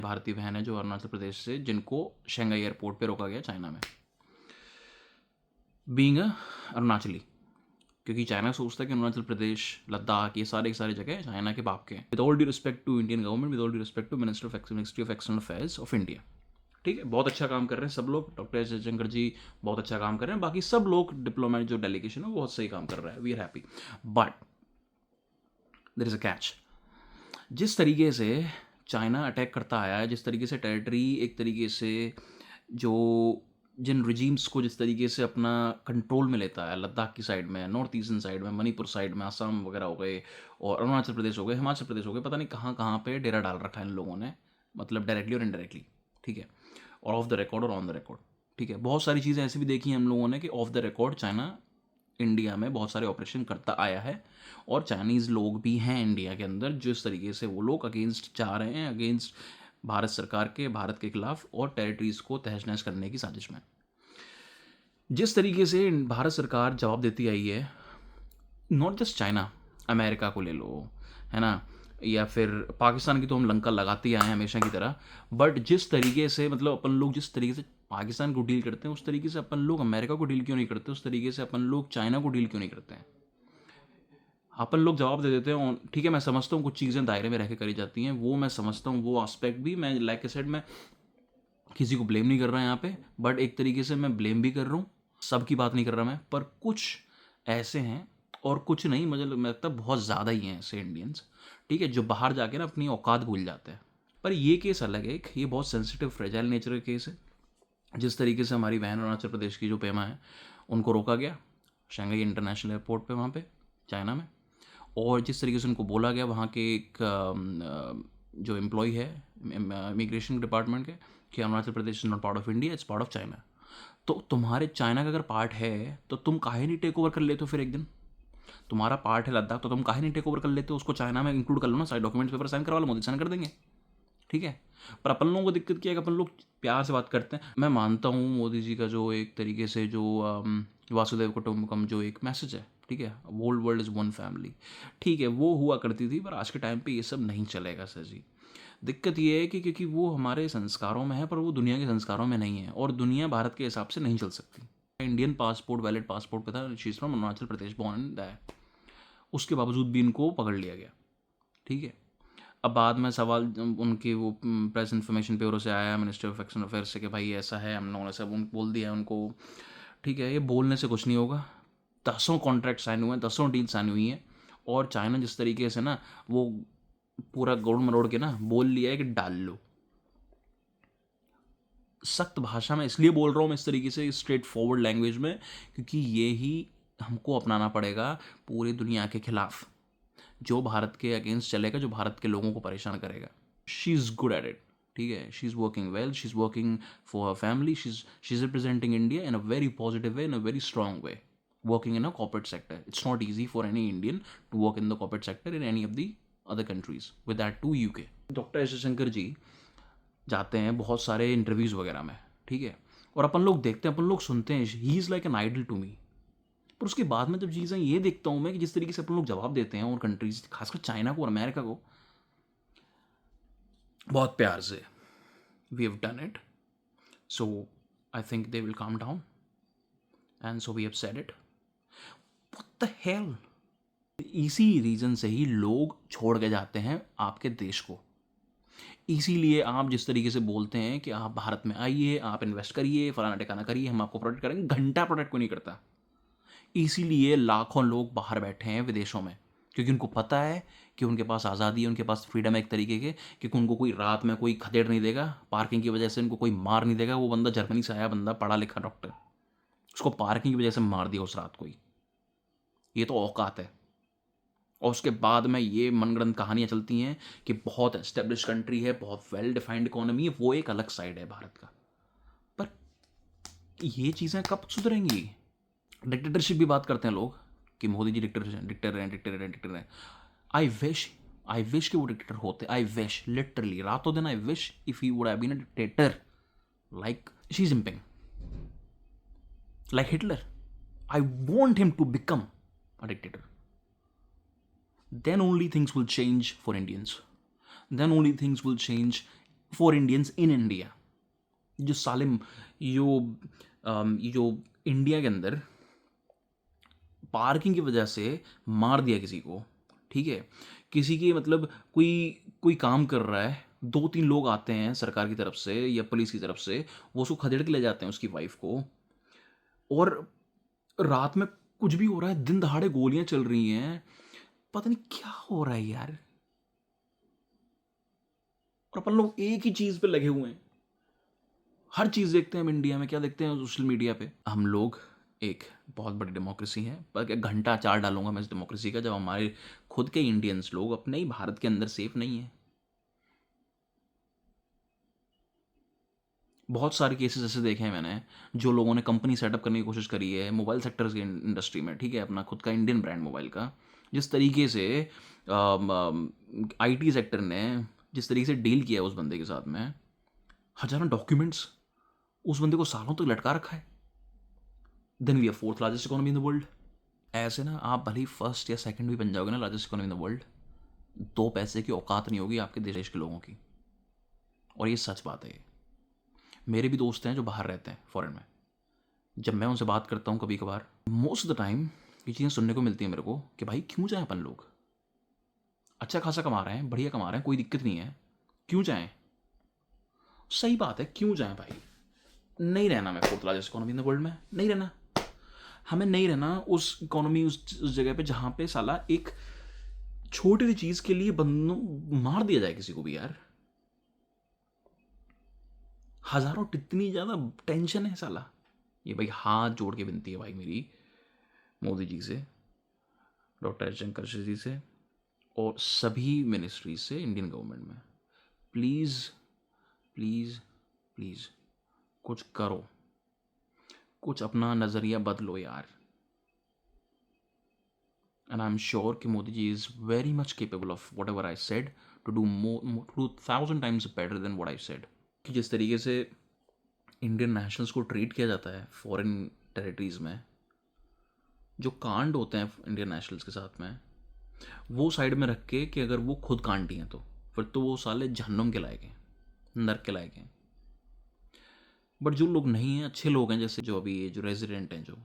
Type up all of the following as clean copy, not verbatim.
भारतीय बहन है जो अरुणाचल प्रदेश से, जिनको शंघाई एयरपोर्ट पे रोका गया चाइना में, बीइंग अ अरुणाचली। क्योंकि चाइना सोचता है कि अरुणाचल प्रदेश, लद्दाख, ये सारे जगह चाइना के बाप के हैं। With all due respect to Indian government, with all due respect to ministry of external affairs of India, ठीक है, बहुत अच्छा काम कर रहे हैं सब लोग। डॉक्टर एस जयशंकर जी बहुत अच्छा काम कर रहे हैं, बाकी सब लोग डिप्लोमेट जो डेलीगेशन है वो बहुत सही काम कर रहा है, we are happy. But there is a catch. जिस तरीके से चाइना अटैक करता आया है, जिस तरीके से टेरिटरी, एक तरीके से जो जिन रिजीम्स को जिस तरीके से अपना कंट्रोल में लेता है, लद्दाख की साइड में, नॉर्थ ईस्टर्न साइड में, मणिपुर साइड में, असम वगैरह हो गए, और अरुणाचल प्रदेश हो गए, हिमाचल प्रदेश हो गए, पता नहीं कहाँ कहाँ पे डेरा डाल रखा है इन लोगों ने, मतलब डायरेक्टली और इनडायरेक्टली, ठीक है, और ऑफ द रिकॉर्ड और ऑन द रिकॉर्ड, ठीक है। बहुत सारी चीज़ें ऐसी भी देखी हैं हम लोगों ने कि of the record China India में बहुत सारे ऑपरेशन करता आया है, और चाइनीज़ लोग भी हैं इंडिया के अंदर, जिस तरीके से वो लोग अगेंस्ट जा रहे हैं, अगेंस्ट भारत सरकार के, भारत के खिलाफ, और टेरिटरीज़ को तहस नहस करने की साजिश में। जिस तरीके से भारत सरकार जवाब देती आई है, नॉट जस्ट चाइना, अमेरिका को ले लो, है ना, या फिर पाकिस्तान की तो हम लंका लगाते ही आए हैं हमेशा की तरह, बट जिस तरीके से, मतलब अपन लोग जिस तरीके से पाकिस्तान को डील करते हैं, उस तरीके से अपन लोग अमेरिका को डील क्यों नहीं करते, उस तरीके से अपन लोग चाइना को डील क्यों नहीं करते हैं। अपन लोग जवाब दे देते हैं, ठीक है, मैं समझता हूँ कुछ चीज़ें दायरे में रह के करी जाती हैं, वो मैं समझता हूँ, वो एस्पेक्ट भी मैं, लाइक आई सेड, मैं किसी को ब्लेम नहीं कर रहा यहाँ पे, बट एक तरीके से मैं ब्लेम भी कर रहा हूँ, सबकी बात नहीं कर रहा मैं, पर कुछ ऐसे हैं, और कुछ नहीं, मुझे लगता है बहुत ज़्यादा ही हैं ऐसे इंडियंस, ठीक है, जो बाहर जाके ना अपनी औकात भूल जाते हैं। पर ये केस अलग है, ये बहुत सेंसिटिव फ्रेजाइल नेचर का केस है। जिस तरीके से हमारी बहन अरुणाचल प्रदेश की जो पेमा है, उनको रोका गया शंघाई इंटरनेशनल एयरपोर्ट पे वहाँ पे चाइना में, और जिस तरीके से उनको बोला गया वहाँ के एक जो एम्प्लॉय है इमिग्रेशन डिपार्टमेंट के, कि Arunachal Pradesh is not part of India, it's part of China. तो तुम्हारे चाइना का अगर पार्ट है तो तुम काहे नहीं टेक ओवर कर लेते हो फिर एक दिन? तुम्हारा पार्ट है लद्दाख, तो तुम काहे नहीं टेक ओवर कर लेते हो, उसको चाइना में इंक्लूड कर लो ना, सारे डॉक्यूमेंट्स पेपर साइन करवा लो, मोदी साइन कर देंगे, ठीक है। पर अपन लोगों को दिक्कत क्या है कि अपन लोग प्यार से बात करते हैं। मैं मानता हूँ मोदी जी का जो एक तरीके से जो वासुदेव कुटुंबकम जो एक मैसेज है, ठीक है, world world is one family, ठीक है, वो हुआ करती थी, पर आज के टाइम पे ये सब नहीं चलेगा सर जी। दिक्कत ये है कि क्योंकि वो हमारे संस्कारों में है, पर वो दुनिया के संस्कारों में नहीं है, और दुनिया भारत के हिसाब से नहीं चल सकती। इंडियन पासपोर्ट, वैलिड पासपोर्ट पे था, she is from Arunachal Pradesh, born in that, उसके बावजूद भी इनको पकड़ लिया गया, ठीक है। अब बाद में सवाल उनकी वो प्रेस इन्फॉर्मेशन ब्यूरो से आया, मिनिस्ट्री ऑफ एक्सटर्नल अफेयर्स से, कि भाई ऐसा है, हम लोगों ने सब उनको बोल दिया है उनको, ठीक है। ये बोलने से कुछ नहीं होगा, दसों कॉन्ट्रैक्ट साइन हुए हैं, दसों डील साइन हुई हैं, और चाइना जिस तरीके से ना वो पूरा गोड़ मरोड़ के ना बोल लिया है कि डाल लो। सख्त भाषा में इसलिए बोल रहा हूँ मैं इस तरीके से, स्ट्रेट फॉरवर्ड लैंग्वेज में, क्योंकि ये ही हमको अपनाना पड़ेगा पूरी दुनिया के खिलाफ, जो भारत के अगेंस्ट चलेगा, जो भारत के लोगों को परेशान करेगा। She is good at it, ठीक है, she is working well, she is working for her family, she is representing India in a very positive way, in a very strong way, working in a corporate sector. It's not easy for any Indian to work in the corporate sector in any of the other countries, with that to UK. Doctor S Shankar ji जाते हैं बहुत सारे interviews वगैरह में, ठीक है, और अपन लोग देखते हैं, अपन लोग सुनते हैं, he is like an idol to me. पर उसके बाद में जब चीज़ें ये देखता हूँ मैं कि जिस तरीके से अपन लोग जवाब देते हैं, और कंट्रीज, खासकर चाइना को और अमेरिका को, बहुत प्यार से, we have done it, so I think they will calm down, and so we have said it. What the hell. इसी रीज़न से ही लोग छोड़ के जाते हैं आपके देश को। इसीलिए आप जिस तरीके से बोलते हैं कि आप भारत में आइए, आप इन्वेस्ट करिए, फलाना टिकाना करिए, हम आपको प्रोटेक्ट करेंगे, घंटा प्रोटेक्ट को नहीं करता। इसीलिए लाखों लोग बाहर बैठे हैं विदेशों में, क्योंकि उनको पता है कि उनके पास आज़ादी है, उनके पास फ्रीडम है एक तरीके के, क्योंकि उनको कोई रात में कोई खदेड़ नहीं देगा, पार्किंग की वजह से उनको कोई मार नहीं देगा। वो बंदा जर्मनी से आया बंदा, पढ़ा लिखा डॉक्टर, उसको पार्किंग की वजह से मार दिया उस रात कोई, ये तो औकात है। और उसके बाद में ये मनगढ़ंत कहानियाँ चलती हैं कि बहुत एस्टेब्लिश कंट्री है, बहुत वेल डिफाइंड इकोनॉमी है, वो एक अलग साइड है भारत का। पर ये चीज़ें कब सुधरेंगी? डिक्टेटरशिप भी बात करते हैं लोग कि मोदी जी डिक्टेटर हैं। आई विश कि वो डिक्टेटर होते। आई विश लिटरली रातों दिन, I wish if he would have been a dictator like Xi Jinping, like Hitler. I want him to become a dictator. Then only things will change for Indians. Then only things will change for Indians in India. जो साले ये जो India के अंदर parking की वजह से मार दिया किसी को, ठीक है, किसी के मतलब कोई कोई काम कर रहा है, 2-3 लोग आते हैं सरकार की तरफ से या पुलिस की तरफ से, वो उसको खदेड़ के ले जाते हैं उसकी वाइफ को, और रात में कुछ भी हो रहा है, दिन दहाड़े गोलियां चल रही हैं, पता नहीं क्या हो रहा है यार। और अपन लोग एक ही चीज पे लगे हुए हैं, हर चीज देखते हैं हम इंडिया में, क्या देखते हैं सोशल मीडिया पे। हम लोग एक बहुत बड़ी डेमोक्रेसी है, पर एक घंटा चार डालूंगा मैं इस डेमोक्रेसी का जब हमारे खुद के इंडियंस लोग अपने ही भारत के अंदर सेफ नहीं है। बहुत सारे केसेस ऐसे देखे हैं मैंने, जो लोगों ने कंपनी सेटअप करने की कोशिश करी है मोबाइल सेक्टर की इंडस्ट्री में, ठीक है, अपना खुद का इंडियन ब्रांड मोबाइल का, जिस तरीके से आईटी सेक्टर ने जिस तरीके से डील किया है उस बंदे के साथ में, हजारों डॉक्यूमेंट्स, उस बंदे को सालों तक लटका रखा है। Then we are fourth largest economy in the world. ऐसे ना आप भले ही फर्स्ट या सेकंड भी बन जाओगे ना largest economy in the world, 2 पैसे की औकात नहीं होगी आपके देश के लोगों की। और ये सच बात है। मेरे भी दोस्त हैं जो बाहर रहते हैं फॉरेन में, जब मैं उनसे बात करता हूँ कभी कभार, मोस्ट ऑफ द टाइम ये चीज़ें सुनने को मिलती हैं मेरे को कि भाई क्यों जाएं अपन लोग, अच्छा खासा कमा रहे हैं, बढ़िया कमा रहे हैं, कोई दिक्कत नहीं है, क्यों जाएं। सही बात है, क्यों जाएं भाई। नहीं रहना मैं fourth largest economy in the world में, नहीं रहना। हमें नहीं रहना उस इकोनॉमी, उस जगह पे जहाँ पे साला एक छोटी सी चीज़ के लिए बंदों मार दिया जाए किसी को भी यार। हजारों कितनी ज़्यादा टेंशन है साला। ये भाई हाथ जोड़ के विनती है भाई मेरी मोदी जी से, डॉक्टर एस शंकर जी से, और सभी मिनिस्ट्री से इंडियन गवर्नमेंट में, प्लीज़ प्लीज़ प्लीज़ कुछ करो, कुछ अपना नज़रिया बदलो यार। एंड आई एम श्योर कि Modi ji is very much capable of whatever I said to do more, to 1,000 times better than what I said. कि जिस तरीके से इंडियन नेशनल्स को ट्रीट किया जाता है फॉरेन टेरिटरीज़ में, जो कांड होते हैं इंडियन नेशनल्स के साथ में, वो साइड में रख के कि अगर वो खुद कांडी हैं तो फिर तो वो साले जहन्नुम के लायक हैं, नर्क के लायक हैं। बट जो लोग नहीं हैं, अच्छे लोग हैं, जैसे जो अभी ये जो रेजिडेंट हैं, जो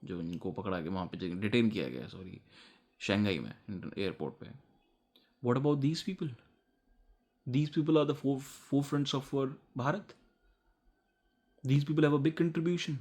जो इनको पकड़ा के वहाँ पे डिटेन किया गया, सॉरी, शंघाई में एयरपोर्ट पे, what about these people? These people are the forefronts of our Bharat. These people have a big contribution.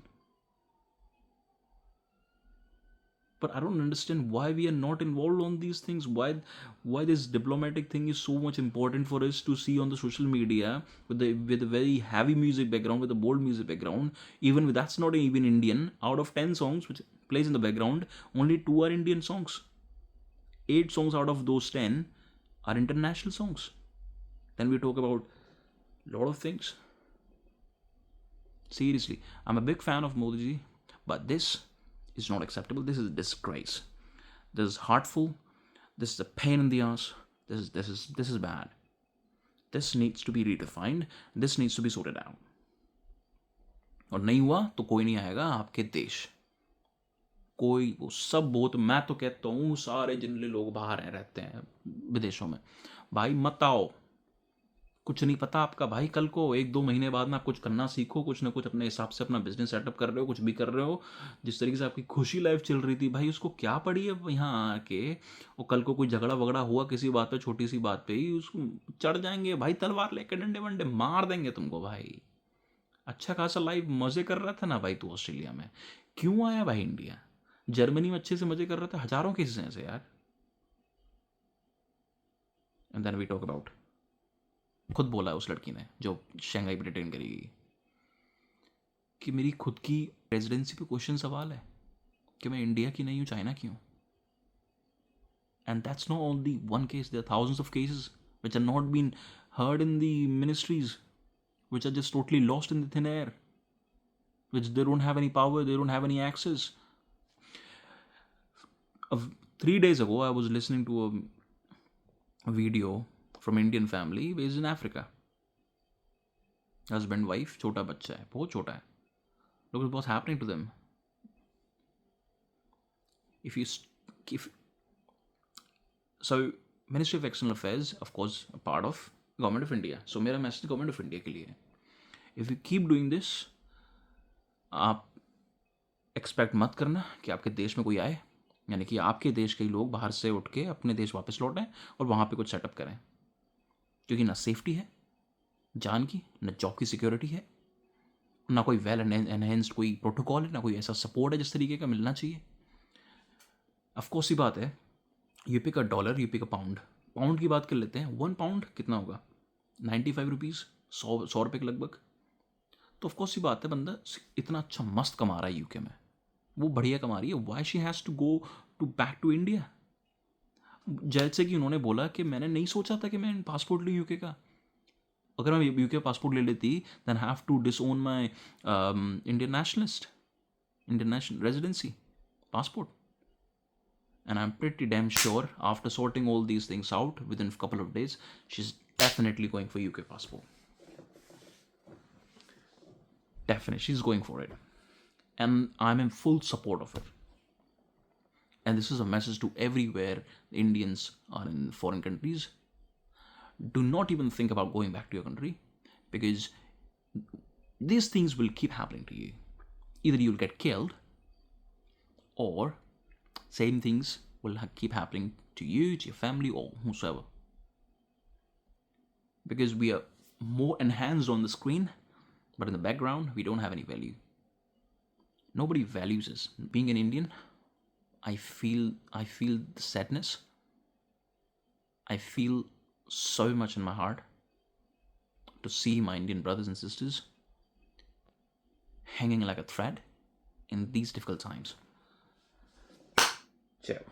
But I don't understand why we are not involved on these things. Why this diplomatic thing is so much important for us to see on the social media with a very heavy music background, with a bold music background. Even with, that's not even Indian. Out of 10 songs which plays in the background, only 2 are Indian songs. 8 songs out of those 10 are international songs. Then we talk about a lot of things. Seriously, I'm a big fan of Modi ji, but this is not acceptable. This is a disgrace. This is hurtful. This is a pain in the ass. This is bad. This needs to be redefined. This needs to be sorted out. और नहीं हुआ तो कोई नहीं आएगा आपके देश, कोई, वो सब बहुत, मैं तो कहता हूँ सारे जितने लोग बाहर हैं, रहते हैं विदेशों में, भाई मत आओ, कुछ नहीं पता आपका भाई, कल को 1-2 महीने बाद में आप कुछ करना सीखो, कुछ ना कुछ अपने हिसाब से अपना बिजनेस सेटअप कर रहे हो, कुछ भी कर रहे हो, जिस तरीके से आपकी खुशी लाइफ चल रही थी भाई, उसको क्या पड़ी है यहाँ आके। और कल को कोई झगड़ा वगड़ा हुआ किसी बात पे, छोटी सी बात पे ही उसको चढ़ जाएंगे भाई, तलवार लेकर डंडे वंडे मार देंगे तुमको भाई। अच्छा खासा लाइफ मजे कर रहा था ना भाई तू ऑस्ट्रेलिया में, क्यों आया भाई इंडिया? जर्मनी में अच्छे से मजे कर रहा था, हजारों केसेस हैं ऐसे यार। And then we talk about, खुद बोला है उस लड़की ने जो शंघाई पे डिटेन करी गई, कि मेरी खुद की रेजिडेंसी पे क्वेश्चन सवाल है कि मैं इंडिया की नहीं हूँ, चाइना की हूँ। And that's not only one case, there are thousands of cases which are not being heard in the ministries, which are just totally lost in the thin air, which they don't have any power, they don't have any access. 3 days ago I was listening to a video from Indian family based in Africa. Husband, wife, छोटा बच्चा है, बहुत छोटा है. Look at what's happening to them. So Ministry of External Affairs, of course, a part of government of India. So मेरा message government of India के लिए है, if you keep doing this, आप एक्सपेक्ट मत करना कि आपके देश में कोई आए, यानी कि आपके देश के लोग बाहर से उठ के अपने देश वापस लौटें और वहाँ पे कुछ सेटअप करें, क्योंकि ना सेफ्टी है जान की, ना जॉब की सिक्योरिटी है, ना कोई वेल एनहेंस्ड कोई प्रोटोकॉल है, ना कोई ऐसा सपोर्ट है जिस तरीके का मिलना चाहिए. ऑफकोर्स ही बात है, यूपी का डॉलर, यूपी का पाउंड. पाउंड की बात कर लेते हैं. 1 पाउंड कितना होगा? 95 रुपीज़, 100 रुपये के लगभग. तो ऑफकोर्स ही बात है, बंदा इतना अच्छा मस्त कमा रहा है यूके में, वो बढ़िया कमा रही है. Why she has to go to back to India? जैसे कि उन्होंने बोला कि मैंने नहीं सोचा था कि मैं पासपोर्ट लूँ यूके का. अगर मैं यूके पासपोर्ट ले लेती, then have to disown my Indian nationalist, Indian national residency passport. And I'm pretty damn sure after sorting all these things out within a couple of days, she's definitely going for UK passport. Definitely, she's going for it. And I'm in full support of it. And this is a message to everywhere Indians are in foreign countries. Do not even think about going back to your country, because these things will keep happening to you. Either you'll get killed, or same things will keep happening to you, to your family, or whosoever. Because we are more enhanced on the screen, but in the background, we don't have any value. Nobody values us. Being an Indian, I feel the sadness. I feel so much in my heart to see my Indian brothers and sisters hanging like a thread in these difficult times. Ciao.